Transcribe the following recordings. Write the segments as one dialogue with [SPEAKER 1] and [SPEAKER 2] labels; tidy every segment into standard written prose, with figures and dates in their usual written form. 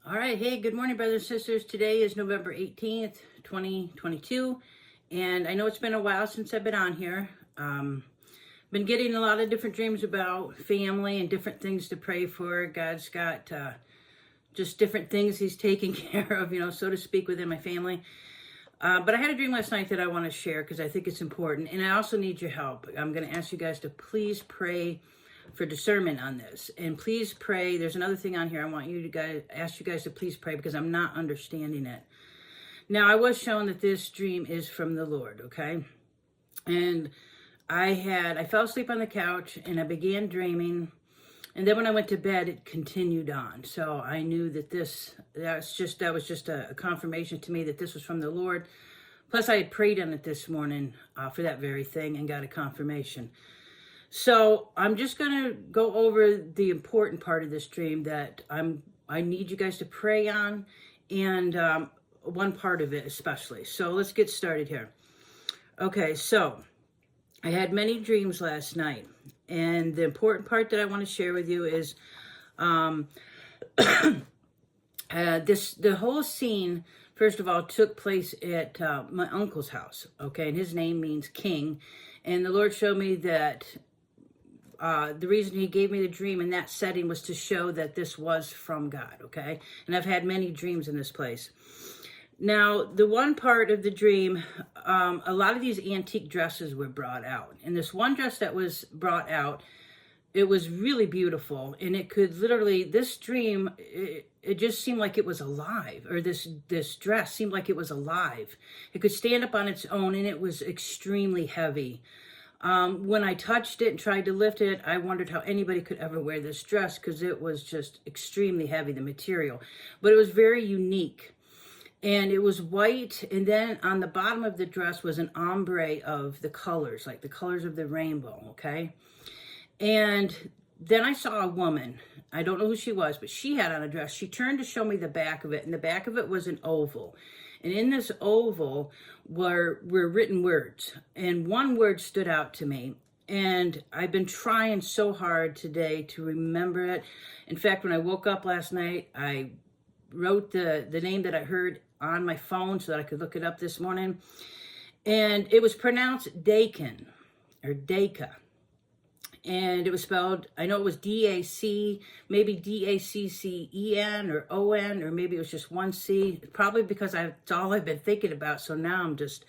[SPEAKER 1] All right. Hey, good morning, brothers and sisters. Today is November 18th, 2022. And I know it's been a while since I've been on here. Been getting a lot of different dreams about family and different things to pray for. God's got just different things he's taking care of, so to speak, within my family. But I had a dream last night that I want to share because I think it's important. And I also need your help. I'm going to ask you guys to please pray for discernment on this, and please pray. There's another thing on here I want you to ask you guys to please pray because I'm not understanding it. Now, I was shown that this dream is from the Lord, okay? And I fell asleep on the couch and I began dreaming, and then when I went to bed it continued on. So I knew that that was just a confirmation to me that this was from the Lord. Plus I had prayed on it this morning for that very thing and got a confirmation. So I'm just going to go over the important part of this dream that I need you guys to pray on, and one part of it especially. So let's get started here. Okay, so I had many dreams last night, and the important part that I want to share with you is the whole scene, first of all, took place at my uncle's house, okay, and his name means king, and the Lord showed me that the reason he gave me the dream in that setting was to show that this was from God, okay? And I've had many dreams in this place. Now, the one part of the dream, a lot of these antique dresses were brought out. And this one dress that was brought out, it was really beautiful. And it could literally, this dream, it just seemed like it was alive. Or this dress seemed like it was alive. It could stand up on its own, and it was extremely heavy. When I touched it and tried to lift it, I wondered how anybody could ever wear this dress because it was just extremely heavy, the material. But it was very unique. And it was white, and then on the bottom of the dress was an ombre of the colors, like the colors of the rainbow, okay? And then I saw a woman. I don't know who she was, but she had on a dress. She turned to show me the back of it, and the back of it was an oval. And in this oval were written words, and one word stood out to me. And I've been trying so hard today to remember it. In fact, when I woke up last night, I wrote the name that I heard on my phone so that I could look it up this morning. And it was pronounced Dakin, or Daka. And it was spelled, I know it was D-A-C, maybe D-A-C-C-E-N or O-N, or maybe it was just one C. Probably because it's all I've been thinking about. So now I'm just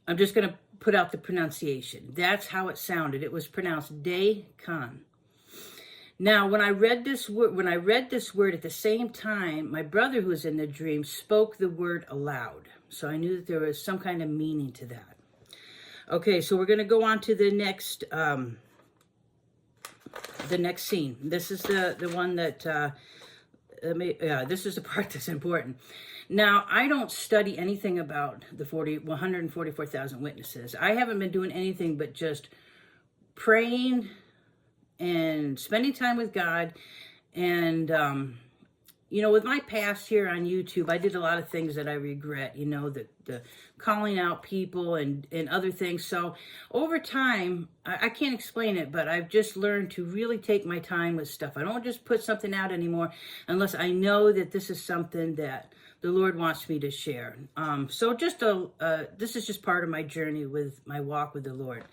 [SPEAKER 1] going to put out the pronunciation. That's how it sounded. It was pronounced Dakan. Now, when I read this word at the same time, my brother who was in the dream spoke the word aloud. So I knew that there was some kind of meaning to that. Okay, so we're going to go on to the next scene. This is the one that, this is the part that's important. Now, I don't study anything about the 144,000 witnesses. I haven't been doing anything but just praying and spending time with God. And, with my past here on YouTube, I did a lot of things that I regret, the calling out people and other things. So over time, I can't explain it, but I've just learned to really take my time with stuff. I don't just put something out anymore unless I know that this is something that the Lord wants me to share. So this is just part of my journey with my walk with the Lord.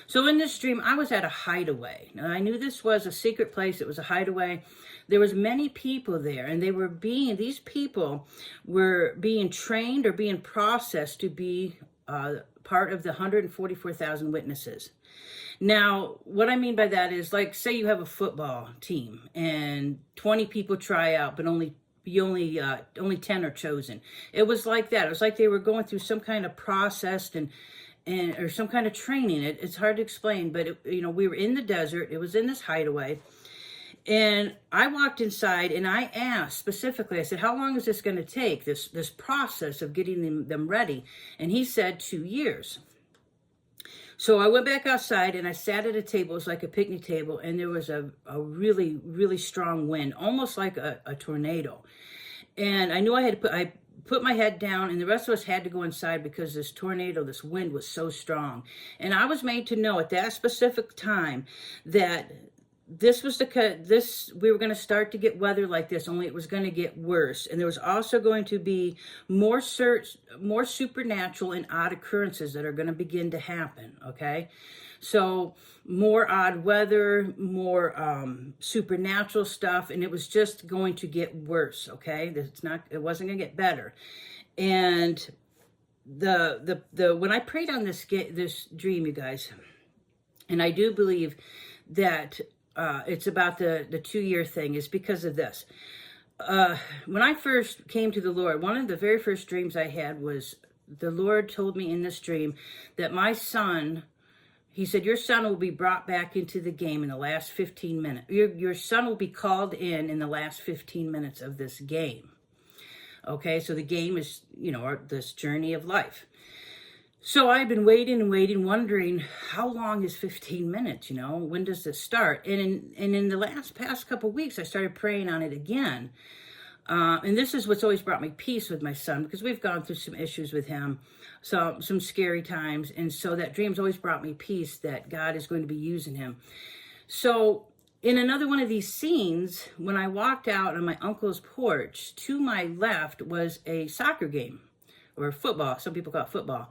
[SPEAKER 1] So in this dream, I was at a hideaway. Now, I knew this was a secret place. It was a hideaway. There was many people there, and these people were being trained or being processed to be part of the 144,000 witnesses. Now, what I mean by that is, like, say you have a football team and 20 people try out, but only 10 are chosen. It was like that. It was like they were going through some kind of process or some kind of training. It's hard to explain, but we were in the desert. It was in this hideaway. And I walked inside and I asked specifically, I said, how long is this going to take, this process of getting them ready? And he said 2 years. So I went back outside and I sat at a table. It was like a picnic table, and there was a really, really strong wind, almost like a tornado. And I knew I put my head down, and the rest of us had to go inside because this wind was so strong. And I was made to know at that specific time that this was we were going to start to get weather like this, only it was going to get worse, and there was also going to be more supernatural and odd occurrences that are going to begin to happen. Okay, so more odd weather, more supernatural stuff, and it was just going to get worse. Okay, it wasn't going to get better. And the when I prayed on this dream, you guys, and I do believe that it's about the 2-year thing, is because of this. When I first came to the Lord, one of the very first dreams I had was the Lord told me in this dream that my son, he said, your son will be brought back into the game in the last 15 minutes. Your son will be called in the last 15 minutes of this game. Okay, so the game is, this journey of life. So I've been waiting and waiting, wondering how long is 15 minutes, when does this start? And in the past couple of weeks, I started praying on it again. And this is what's always brought me peace with my son, because we've gone through some issues with him, so some scary times. And so that dream's always brought me peace that God is going to be using him. So in another one of these scenes, when I walked out on my uncle's porch, to my left was a soccer game, or football. Some people call it football.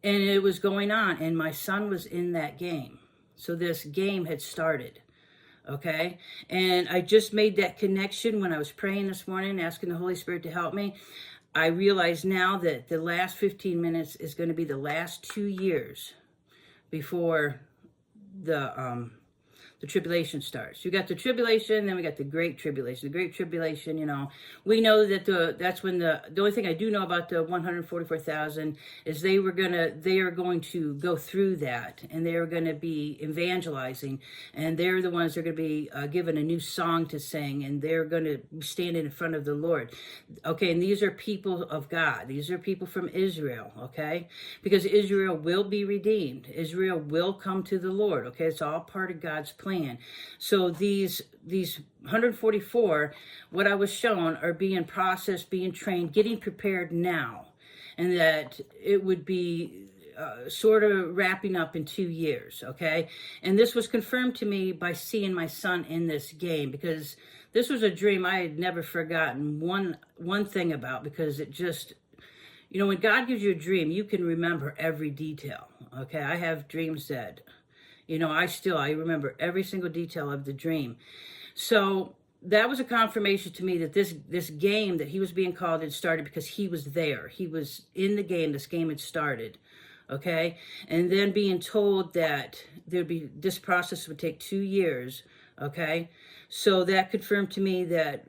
[SPEAKER 1] And it was going on, and my son was in that game. So this game had started, okay? And I just made that connection when I was praying this morning, asking the Holy Spirit to help me. I realize now that the last 15 minutes is going to be the last 2 years before the tribulation starts. You got the tribulation, then we got the great tribulation. The great tribulation, we know that that's when the only thing I do know about the 144,000 is they are going to go through that, and they are going to be evangelizing, and they're the ones that are going to be given a new song to sing, and they're going to stand in front of the Lord. Okay, and these are people of God. These are people from Israel, okay? Because Israel will be redeemed. Israel will come to the Lord, okay? It's all part of God's plan. So these 144, what I was shown, are being processed, being trained, getting prepared now, and that it would be sort of wrapping up in 2 years, okay? And this was confirmed to me by seeing my son in this game, because this was a dream I had never forgotten one thing about, because it just, when God gives you a dream, you can remember every detail, okay? I have dreams that, I remember every single detail of the dream. So that was a confirmation to me that this game that he was being called in started because he was there. He was in the game. This game had started. Okay. And then being told that this process would take 2 years. Okay. So that confirmed to me that,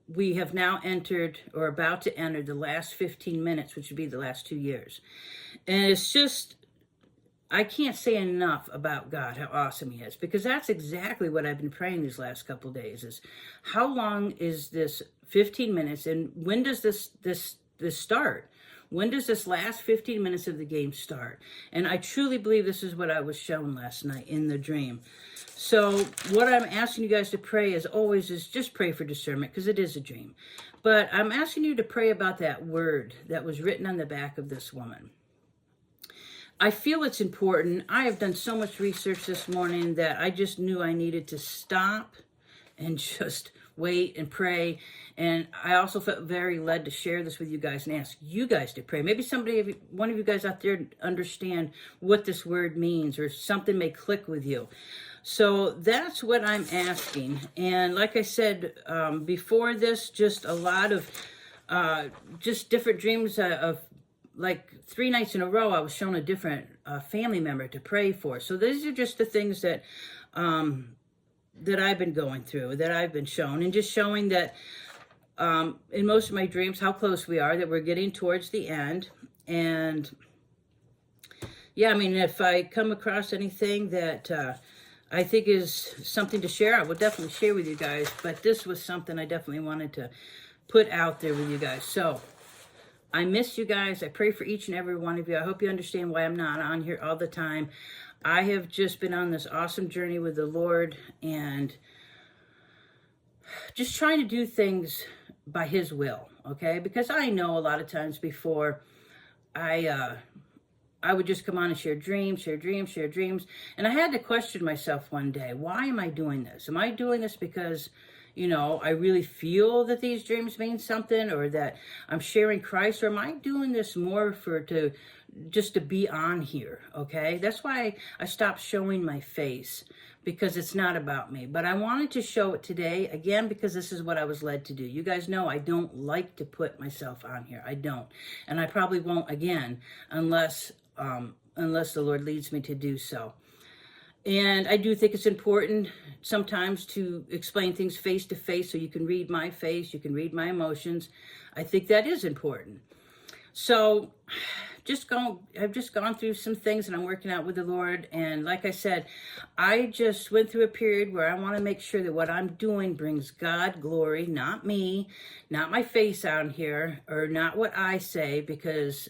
[SPEAKER 1] we have now entered, or about to enter, the last 15 minutes, which would be the last 2 years. And it's just, I can't say enough about God, how awesome he is, because that's exactly what I've been praying these last couple of days, is how long is this 15 minutes, and when does this start? When does this last 15 minutes of the game start? And I truly believe this is what I was shown last night in the dream. So what I'm asking you guys to pray, as always, is just pray for discernment, because it is a dream. But I'm asking you to pray about that word that was written on the back of this woman. I feel it's important. I have done so much research this morning that I just knew I needed to stop and just wait and pray. And I also felt very led to share this with you guys and ask you guys to pray. Maybe one of you guys out there understand what this word means, or something may click with you. So that's what I'm asking. And like I said, before this, just a lot of just different dreams of, like 3 nights in a row, I was shown a different family member to pray for. So these are just the things that that I've been going through, that I've been shown, and just showing that in most of my dreams, how close we are, that we're getting towards the end. And yeah, if I come across anything that I think is something to share, I will definitely share with you guys. But this was something I definitely wanted to put out there with you guys. So I miss you guys. I pray for each and every one of you. I hope you understand why I'm not on here all the time. I have just been on this awesome journey with the Lord, and just trying to do things by his will, okay? Because I know a lot of times before I I would just come on and share dreams, share dreams, share dreams. And I had to question myself one day, why am I doing this? Am I doing this because, I really feel that these dreams mean something, or that I'm sharing Christ, or am I doing this more just to be on here? Okay. That's why I stopped showing my face, because it's not about me. But I wanted to show it today, again, because this is what I was led to do. You guys know I don't like to put myself on here. I don't. And I probably won't again unless the Lord leads me to do so. And I do think it's important sometimes to explain things face to face, so you can read my face, you can read my emotions. I think that is important. So I've just gone through some things, and I'm working out with the Lord. And like I said, I just went through a period where I want to make sure that what I'm doing brings God glory, not me, not my face out here, or not what I say, because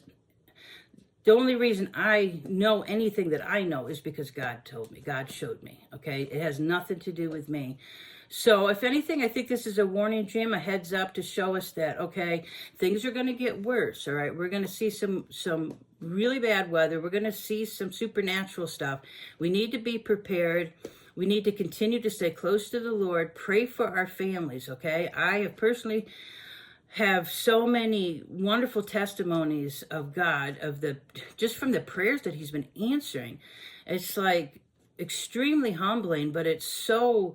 [SPEAKER 1] the only reason I know anything that I know is because God told me, God showed me, okay? It has nothing to do with me. So if anything, I think this is a warning dream, a heads up to show us that, okay, things are going to get worse, all right? We're going to see some really bad weather. We're going to see some supernatural stuff. We need to be prepared. We need to continue to stay close to the Lord, pray for our families, okay? I have personally have so many wonderful testimonies of God, just from the prayers that he's been answering. It's like extremely humbling, but it's so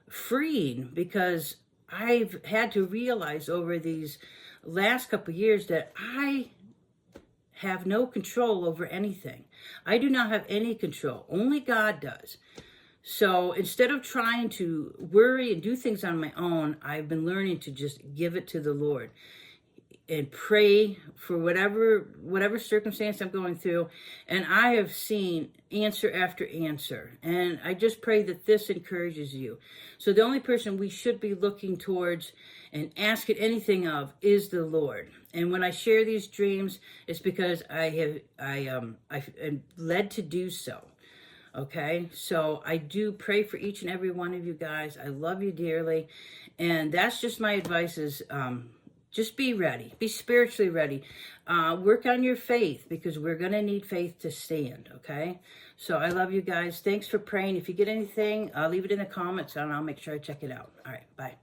[SPEAKER 1] freeing, because I've had to realize over these last couple of years that I have no control over anything. I do not have any control. Only God does. So instead of trying to worry and do things on my own, I've been learning to just give it to the Lord and pray for whatever circumstance I'm going through. And I have seen answer after answer. And I just pray that this encourages you. So the only person we should be looking towards and asking anything of is the Lord. And when I share these dreams, it's because I am led to do so. Okay, so I do pray for each and every one of you guys. I love you dearly. And that's just my advice is just be ready. Be spiritually ready. Work on your faith, because we're going to need faith to stand, okay? So I love you guys. Thanks for praying. If you get anything, leave it in the comments, and I'll make sure I check it out. All right, bye.